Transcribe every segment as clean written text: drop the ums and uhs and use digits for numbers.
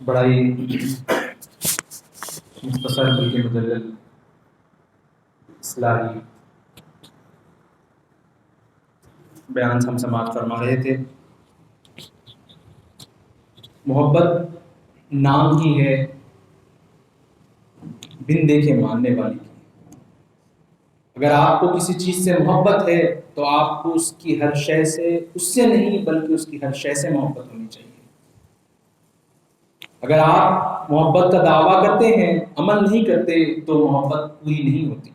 بڑا ہی مختصر بلکہ مدلل اصلاحی بیان ہم سماعت فرما رہے تھے۔ محبت نام کی ہے، بن دیکھے ماننے والی کی۔ اگر آپ کو کسی چیز سے محبت ہے تو آپ کو اس کی ہر شے سے، اس سے نہیں بلکہ اس کی ہر شے سے محبت ہونی چاہیے۔ اگر آپ محبت کا دعویٰ کرتے ہیں، عمل نہیں کرتے، تو محبت پوری نہیں ہوتی۔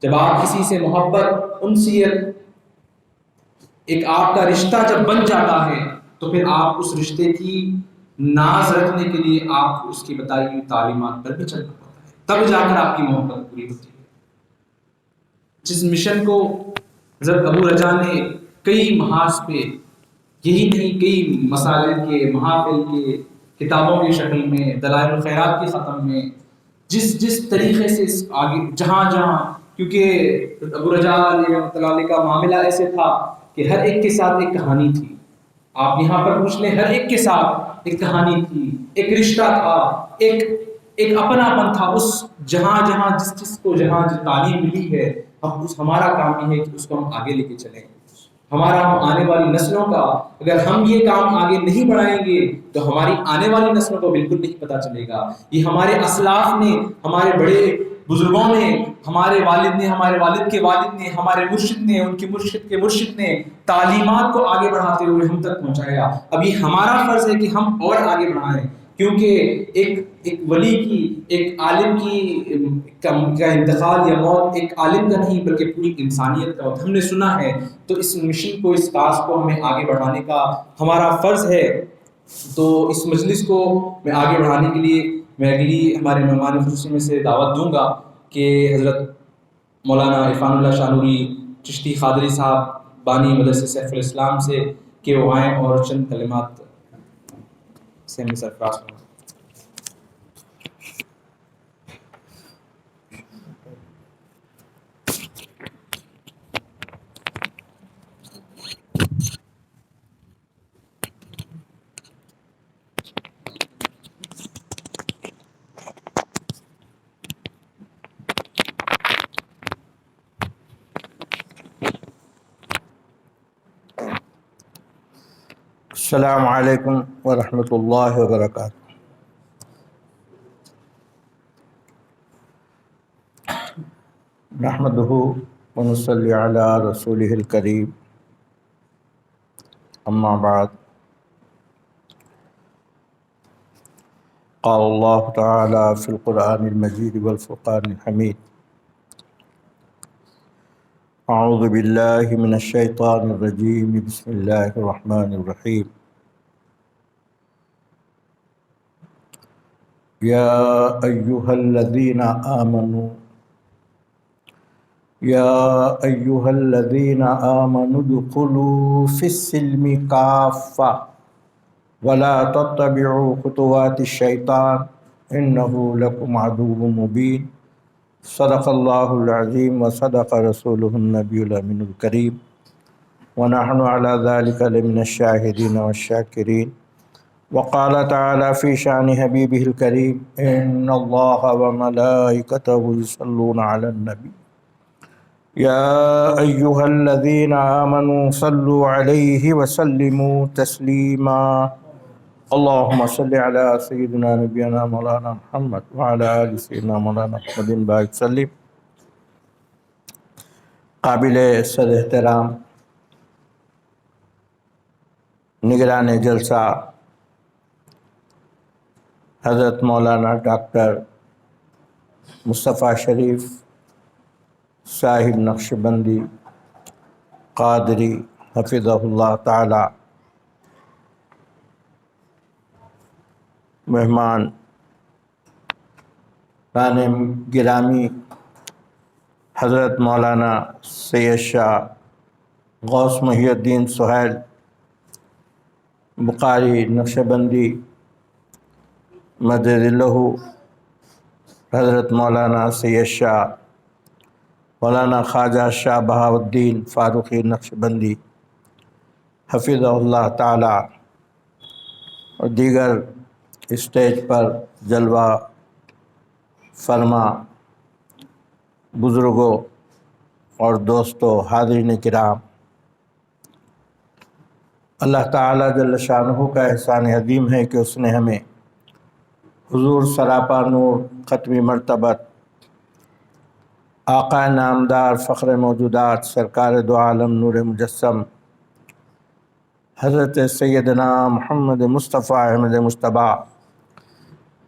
جب آپ کسی سے محبت، انسیت، ایک آپ کا رشتہ جب بن جاتا ہے تو پھر آپ اس رشتے کی ناز رکھنے کے لیے آپ کو اس کی بتائی ہوئی تعلیمات پر بھی چلنا پڑتا ہے، تب جا کر آپ کی محبت پوری ہوتی ہے۔ جس مشن کو حضرت ابو رجا نے کئی محاذ پہ، یہی نہیں کئی مسائل کے، محافل کے، کتابوں کی شکل میں، دلائل الخیرات کے ختم میں، جس طریقے سے آگے جہاں جہاں، کیونکہ ابو رجا علیہ رحمۃ اللہ علیہ کا معاملہ ایسے تھا کہ ہر ایک کے ساتھ ایک کہانی تھی۔ آپ یہاں پر پوچھ لیں، ہر ایک کے ساتھ ایک کہانی تھی، ایک رشتہ تھا، ایک اپناپن تھا۔ اس جہاں جہاں جس کو جہاں جو تعلیم ملی ہے، ہمارا کام یہ ہے کہ اس کو ہم آگے لے کے چلیں۔ ہمارا آنے والی نسلوں کا، اگر ہم یہ کام آگے نہیں بڑھائیں گے تو ہماری آنے والی نسلوں کو بالکل نہیں پتہ چلے گا۔ یہ ہمارے اسلاف نے، ہمارے بڑے بزرگوں نے، ہمارے والد نے، ہمارے والد کے والد نے، ہمارے مرشد نے، ان کے مرشد کے مرشد نے تعلیمات کو آگے بڑھاتے ہوئے ہم تک پہنچایا۔ اب یہ ہمارا فرض ہے کہ ہم اور آگے بڑھائیں، کیونکہ ایک ولی کی، ایک عالم کی کا انتقال یا موت ایک عالم کا نہیں بلکہ پوری انسانیت کا ہم نے سنا ہے۔ تو اس مشن کو، اس کاز کو ہمیں آگے بڑھانے کا ہمارا فرض ہے۔ تو اس مجلس کو میں آگے بڑھانے کے لیے میں اگلی ہمارے مہمان خصوصی میں سے دعوت دوں گا کہ حضرت مولانا عرفان اللہ شاہ نوری چشتی قادری صاحب بانی مدرسہ سیف الاسلام سے کہ وہ آئیں اور چند کلمات سے ہمیں سرفراز ہوں۔ السلام علیکم ورحمۃ اللہ وبرکاتہ۔ نحمدہ ونصلی علی رسولہ الکریم، اما بعد، قال اللہ تعالی فی القرآن المجید والفرقان الحمید، اعوذ باللہ من الشیطان الرجیم، بسم اللہ الرحمن الرحیم۔ یا ایہا الذین آمنوا ادخلوا فی السلم کافہ ولا تتبعوا خطوات الشیطان انہ لکم عدو مبین۔ صدق اللہ العظیم وصدق رسولہ النبی الامین الکریم، ونحن علی ذلک لمن الشاہدین والشاکرین۔ وقال تعالی فی شان حبیبہ الکریم، ان اللہ وملائکتہ یصلون علی النبی یا ایہا الذین آمنوا صلوا علیہ وسلموا تسلیما۔ اللہم صل علی سیدنا نبینا مولانا محمد وعلی آل سیدنا مولانا محمد بارک وسلم۔ قابل صد احترام نگران جلسہ حضرت مولانا ڈاکٹر مصطفیٰ شریف صاحب نقشبندی قادری حفظہ اللہ تعالی، مہمان گرامی حضرت مولانا سید شاہ غوث محی الدین سہیل بخاری نقشبندی مدد اللہ، حضرت مولانا سید شاہ مولانا خواجہ شاہ بہاؤالدین فاروقی نقشبندی حفظہ اللہ تعالی، اور دیگر اسٹیج پر جلوہ فرما بزرگوں اور دوستوں، حاضرین کرام، اللہ تعالیٰ جل شانہ کا احسان عظیم ہے کہ اس نے ہمیں حضور سراپا نور ختمی مرتبت آقا نامدار فخر موجودات سرکار دو عالم نور مجسم حضرت سیدنا محمد مصطفیٰ احمد مجتبی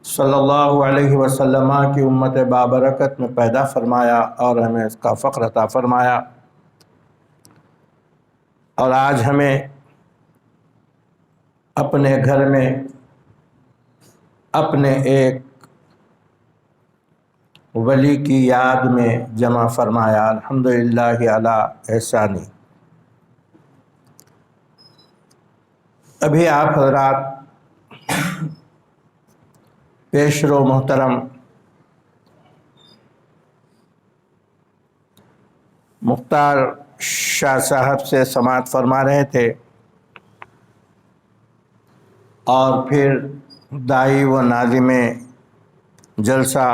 صلی اللہ علیہ وسلم کی امت بابرکت میں پیدا فرمایا اور ہمیں اس کا فخر عطا فرمایا، اور آج ہمیں اپنے گھر میں اپنے ایک ولی کی یاد میں جمع فرمایا۔ الحمدللہ علی احسانی۔ ابھی آپ حضرات پیش رو محترم مختار شاہ صاحب سے سماعت فرما رہے تھے، اور پھر داعی و ناظم جلسہ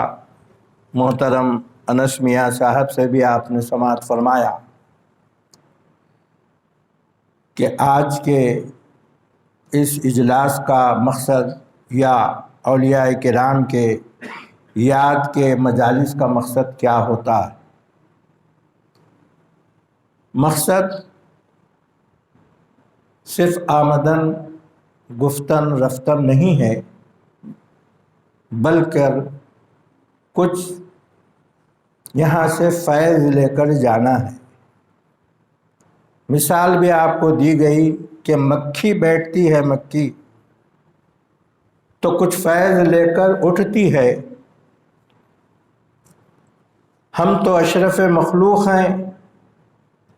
محترم انس میاں صاحب سے بھی آپ نے سماعت فرمایا کہ آج کے اس اجلاس کا مقصد یا اولیاء کرام کے یاد کے مجالس کا مقصد کیا ہوتا ہے۔ مقصد صرف آمدن گفتن رفتن نہیں ہے، بلکہ کچھ یہاں سے فیض لے کر جانا ہے۔ مثال بھی آپ کو دی گئی کہ مکھی بیٹھتی ہے، مکھی تو کچھ فیض لے کر اٹھتی ہے۔ ہم تو اشرف مخلوق ہیں،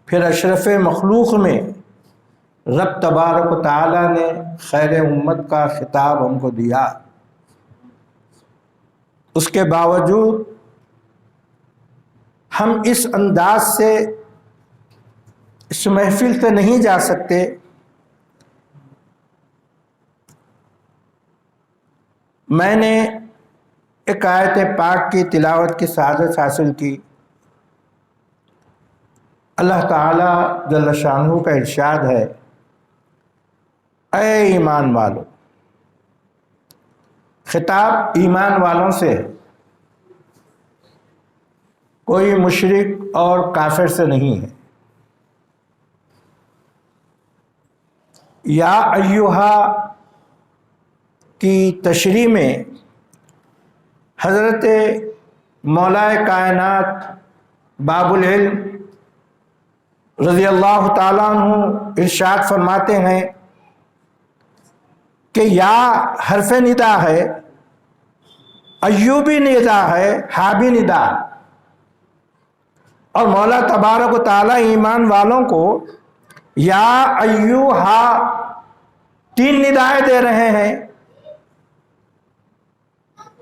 پھر اشرف مخلوق میں رب تبارک و تعالیٰ نے خیر امت کا خطاب ہم کو دیا، اس کے باوجود ہم اس انداز سے اس محفل سے نہیں جا سکتے۔ میں نے ایک آیت پاک کی تلاوت کی سعادت حاصل کی۔ اللہ تعالیٰ جل شانہ کا ارشاد ہے، اے ایمان والو، خطاب ایمان والوں سے ہے، کوئی مشرک اور کافر سے نہیں ہے۔ یا ایہا کی تشریح میں حضرت مولا کائنات باب العلم رضی اللہ تعالیٰ عنہ ارشاد فرماتے ہیں کہ یا حرف ندا ہے، ایوبی ندا ہے، ہابی ندا، اور مولا تبارک و تعالیٰ ایمان والوں کو یا ایوہا تین ندائیں دے رہے ہیں۔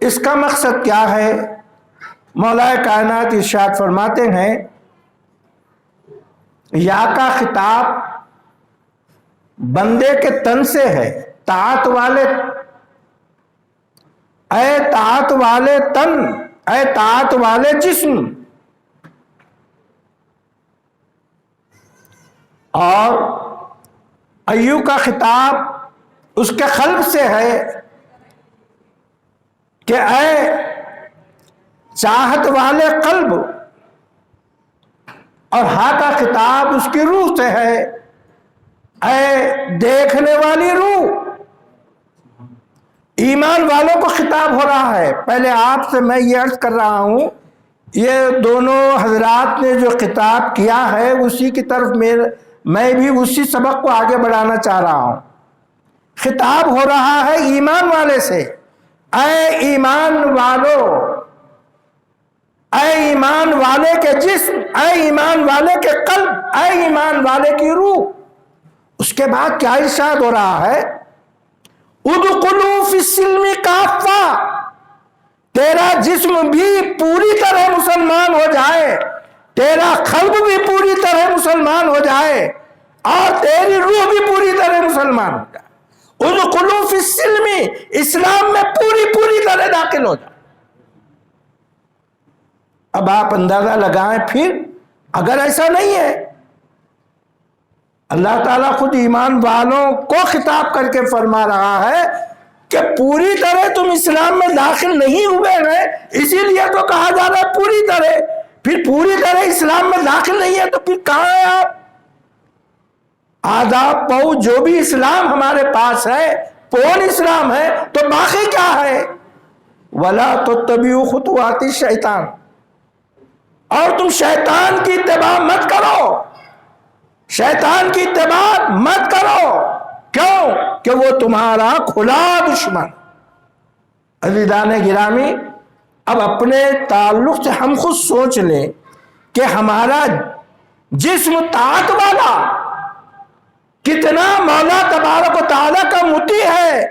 اس کا مقصد کیا ہے؟ مولا کائنات ارشاد فرماتے ہیں، یا کا خطاب بندے کے تن سے ہے، طاعت والے، اے طاعت والے تن، اے طاعت والے جسم، اور ایو کا خطاب اس کے قلب سے ہے کہ اے چاہت والے قلب، اور ہاں کا خطاب اس کی روح سے ہے، اے دیکھنے والی روح۔ ایمان والوں کو خطاب ہو رہا ہے۔ پہلے آپ سے میں یہ عرض کر رہا ہوں، یہ دونوں حضرات نے جو خطاب کیا ہے اسی کی طرف میں بھی اسی سبق کو آگے بڑھانا چاہ رہا ہوں۔ خطاب ہو رہا ہے ایمان والے سے، اے ایمان والو، اے ایمان والے کے جسم، اے ایمان والے کے قلب، اے ایمان والے کی روح۔ اس کے بعد کیا ارشاد ہو رہا ہے؟ ادخلوا فی السلم کافہ، تیرا جسم بھی پوری طرح مسلمان ہو جائے، تیرا قلب بھی پوری طرح مسلمان ہو جائے، اور تیری روح بھی پوری طرح مسلمان ہو جائے۔ ادخلوا فی السلم، اسلام میں پوری طرح داخل ہو جاؤ۔ اب آپ اندازہ لگائیں پھر اگر ایسا نہیں ہے، اللہ تعالیٰ خود ایمان والوں کو خطاب کر کے فرما رہا ہے کہ پوری طرح تم اسلام میں داخل نہیں ہوئے ہیں، اسی لیے تو کہا جا رہا ہے پوری طرح۔ پھر پوری طرح اسلام میں داخل نہیں ہے تو پھر کہاں ہے آپ؟ آداب پو جو بھی اسلام ہمارے پاس ہے پون اسلام ہے، تو باقی کیا ہے؟ وَلَا تَتَّبِعُوا خُطُوَاتِ الشَّيْطَانِ، اور تم شیطان کی اتباع مت کرو، شیطان کی اتباع مت کرو۔ کیوں؟ کہ وہ تمہارا کھلا دشمن۔ عزیزان گرامی، اب اپنے تعلق سے ہم خود سوچ لیں کہ ہمارا جسم طاقت والا کتنا مولا تبارک و تعالیٰ کا مطیع ہے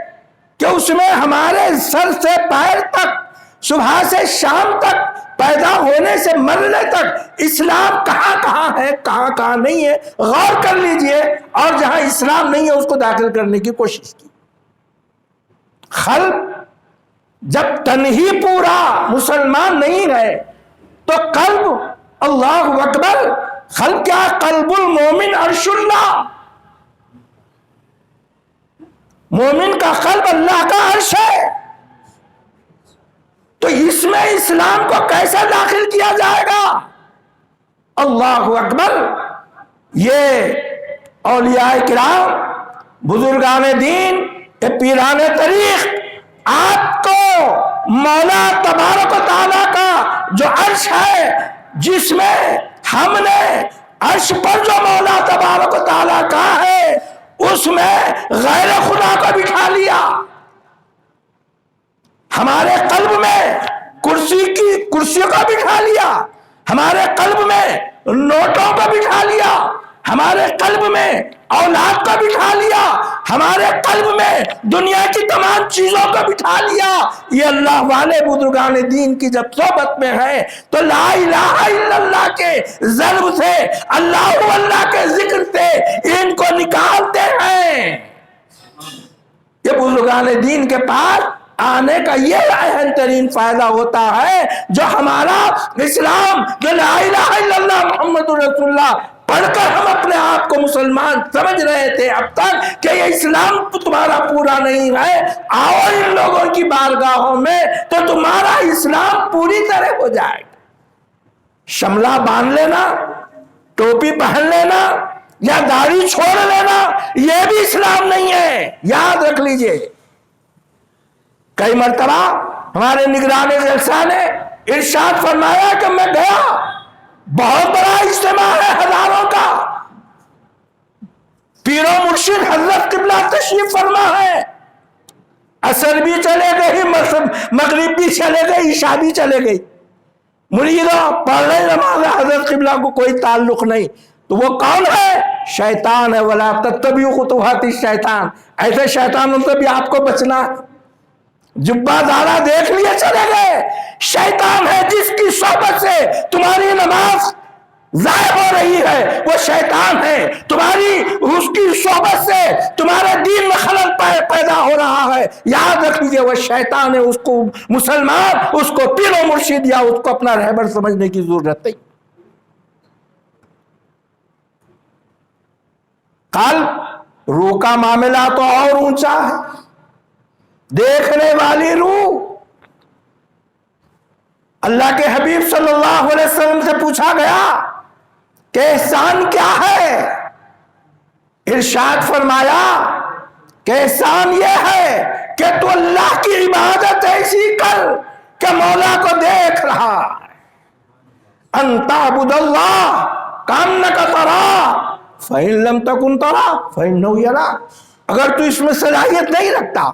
کہ اس میں ہمارے سر سے پیر تک، صبح سے شام تک، پیدا ہونے سے مرنے تک اسلام کہاں کہاں ہے، کہاں کہاں نہیں ہے، غور کر لیجئے، اور جہاں اسلام نہیں ہے اس کو داخل کرنے کی کوشش کی۔ قلب جب تن ہی پورا مسلمان نہیں ہے تو قلب، اللہ اکبر، قلب کیا؟ قلب المومن عرش اللہ، مومن کا قلب اللہ کا عرش ہے۔ تو اس میں اسلام کو کیسے داخل کیا جائے گا؟ اللہ اکبر۔ یہ اولیاء کرام، بزرگان دین، پیران طریق آپ کو مولا تبارک و تعالیٰ کا جو عرش ہے، جس میں ہم نے عرش پر جو مولا تبارک و تعالیٰ کا ہے اس میں غیر خدا کو بٹھا لیا۔ ہمارے قلب میں کرسی کو بٹھا لیا، ہمارے قلب میں نوٹوں کو بٹھا لیا، ہمارے قلب میں اولاد کو بٹھا لیا، ہمارے قلب میں دنیا کی تمام چیزوں کو بٹھا لیا۔ یہ اللہ والے بزرگان دین کی جب صحبت میں ہے تو لا الہ الا اللہ کے ضرب سے، اللہ کے ذکر سے ان کو نکالتے ہیں۔ یہ بزرگان دین کے پاس آنے کا یہ اہم ترین فائدہ ہوتا ہے، جو ہمارا اسلام، جو لا الہ الا اللہ محمد رسول اللہ پڑھ کر ہم اپنے آپ کو مسلمان سمجھ رہے تھے اب تک کہ یہ اسلام تمہارا پورا نہیں ہے، آؤ ان لوگوں کی بارگاہوں میں تو تمہارا اسلام پوری طرح ہو جائے گا۔ شملہ باندھ لینا، ٹوپی پہن لینا یا داڑھی چھوڑ لینا یہ بھی اسلام نہیں ہے، یاد رکھ لیجئے۔ کئی مرتبہ ہمارے نگران جلسہ نے ارشاد فرمایا کہ میں گیا، بہت بڑا اجتماع ہے ہزاروں کا، پیر و مرشد حضرت قبلہ تشریف فرما ہے، عصر بھی چلے گئی، مغرب بھی چلے گئی، عشاء بھی چلے گئی، مریدوں پڑھ رہے نماز، حضرت قبلہ کو کوئی تعلق نہیں۔ تو وہ کون ہے؟ شیطان ہے۔ وَلَا تَتَّبِعُوا خُطُوَاتِ الشَّيْطَانِ، ایسے شیطانوں سے بھی آپ کو بچنا ہے۔ جبہ دارا دیکھ لیے چلے گئے، شیطان ہے جس کی صحبت سے تمہاری نماز ضائع ہو رہی ہے، وہ شیطان ہے۔ تمہاری اس کی صحبت سے تمہارے دین میں خلل پیدا ہو رہا ہے، یاد رکھ لیجیے وہ شیطان ہے۔ اس کو مسلمان، اس کو پیر و مرشد یا اس کو اپنا رہبر سمجھنے کی ضرورت نہیں۔ قلب، روح کا معاملہ تو اور اونچا ہے، دیکھنے والی روح۔ اللہ کے حبیب صلی اللہ علیہ وسلم سے پوچھا گیا کہ احسان کیا ہے؟ ارشاد فرمایا کہ احسان یہ ہے کہ تو اللہ کی عبادت ایسی کر کہ مولا کو دیکھ رہا ہے۔ ان تعبد اللہ کانک تراہ فإن لم تکن تراہ فإنہ یراک۔ اگر تو اس میں صلاحیت نہیں رکھتا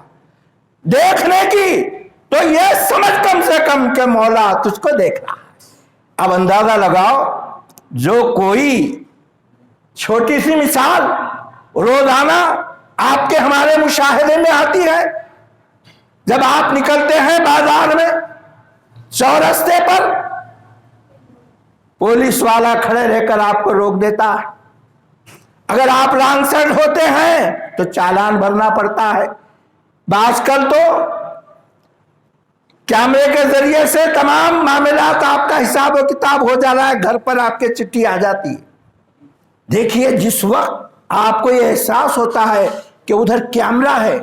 دیکھنے کی تو یہ سمجھ کم سے کم کہ مولا تجھ کو دیکھ رہا ہے۔ اب اندازہ لگاؤ، جو کوئی چھوٹی سی مثال روزانہ آپ کے ہمارے مشاہدے میں آتی ہے، جب آپ نکلتے ہیں بازار میں، چورستے پر پولیس والا کھڑے رہ کر آپ کو روک دیتا ہے، اگر آپ رانگ سائڈ ہوتے ہیں تو چالان بھرنا پڑتا ہے. آج کل تو کیمرے کے ذریعے سے تمام معاملات آپ کا حساب و کتاب ہو جا رہا ہے, گھر پر آپ کے چٹھی آ جاتی ہے. دیکھیے جس وقت آپ کو یہ احساس ہوتا ہے کہ ادھر کیمرہ ہے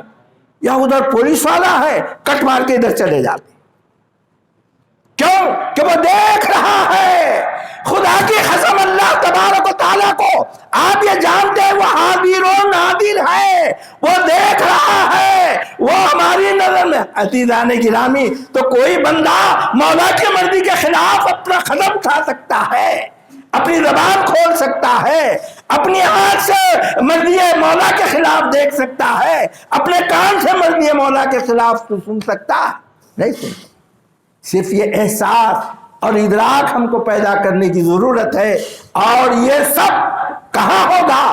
یا ادھر پولیس والا ہے, کٹ مار کے ادھر چلے جاتے. کیوں کہ وہ دیکھ رہا ہے. خدا کی قسم اللہ تبارک و تعالیٰ کو آپ یہ جانتے ہیں وہ حاضر و ناظر ہے, وہ دیکھ رہا ہے, وہ ہماری نظر میں. عزیزان گرامی, تو کوئی بندہ مولا کی مرضی کے خلاف اپنا قدم اٹھا سکتا ہے, اپنی زبان کھول سکتا ہے, اپنی آنکھ سے مرضی مولا کے خلاف دیکھ سکتا ہے, اپنے کان سے مرضی مولا کے خلاف سن سکتا نہیں سن. صرف یہ احساس اور ادراک ہم کو پیدا کرنے کی ضرورت ہے. اور یہ سب کہاں ہوگا؟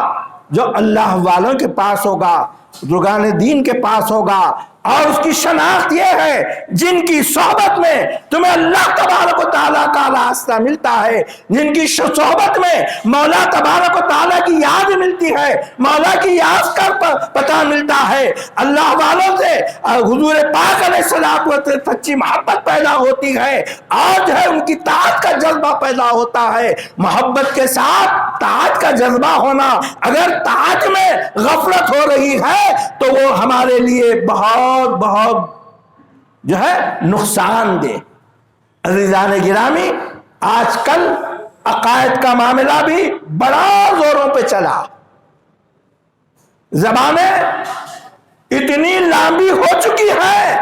جو اللہ والوں کے پاس ہوگا, بزرگان دین کے پاس ہوگا. اور اس کی شناخت یہ ہے جن کی صحبت میں تمہیں اللہ تبارک و تعالیٰ کا راستہ ملتا ہے, جن کی صحبت میں مولا تبارک و تعالیٰ کی یاد ملتی ہے, مولا کی یاد کا پتہ ملتا ہے. اللہ والوں سے حضور پاک علیہ السلام سے سچی محبت پیدا ہوتی ہے, اور جو ہے ان کی طاعت کا جذبہ پیدا ہوتا ہے. محبت کے ساتھ طاعت کا جذبہ ہونا, اگر طاعت میں غفلت ہو رہی ہے تو وہ ہمارے لیے بہت جو ہے نقصان دہ. عزیزان گرامی, آج کل عقائد کا معاملہ بھی بڑا زوروں پہ چلا. زبانیں اتنی لمبی ہو چکی ہے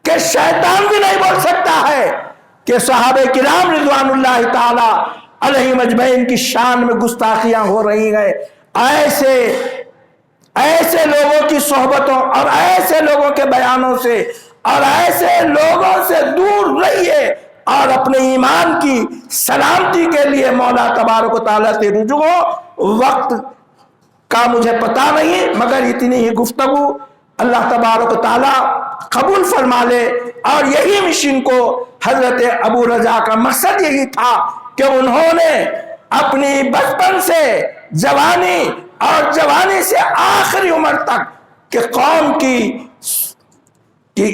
کہ شیطان بھی نہیں بول سکتا ہے کہ صحابہ کرام رضوان اللہ تعالی علیہم اجمعین کی شان میں گستاخیاں ہو رہی ہیں. ایسے لوگوں کی صحبتوں اور ایسے لوگوں کے بیانوں سے اور ایسے لوگوں سے دور رہیے, اور اپنے ایمان کی سلامتی کے لیے مولا تبارک و تعالیٰ سے رجوع ہو. وقت کا مجھے پتہ نہیں, مگر اتنی ہی گفتگو اللہ تبارک و تعالیٰ قبول فرما لے. اور یہی مشن کو حضرت ابو رجا کا مقصد یہی تھا کہ انہوں نے اپنی بچپن سے جوانی اور جوانی سے آخری عمر تک کہ قوم کی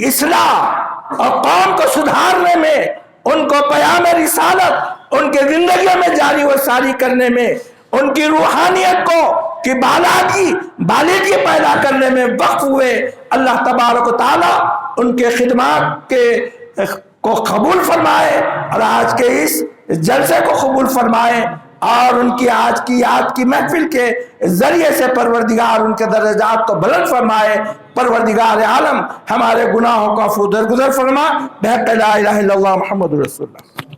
اصلاح اور قوم کو سدھارنے میں, ان کو پیام رسالت ان کے زندگیوں میں جاری و ساری کرنے میں, ان کی روحانیت کو کی بالغی پیدا کرنے میں وقف ہوئے. اللہ تبارک و تعالیٰ ان کے خدمات کو قبول فرمائے, اور آج کے اس جلسے کو قبول فرمائے, اور ان کی آج کی یاد کی محفل کے ذریعے سے پروردگار ان کے درجات کو بلند فرمائے. پروردگار عالم ہمارے گناہوں کو عفو درگزر فرما. بحق لا الہ الا اللہ محمد رسول اللہ.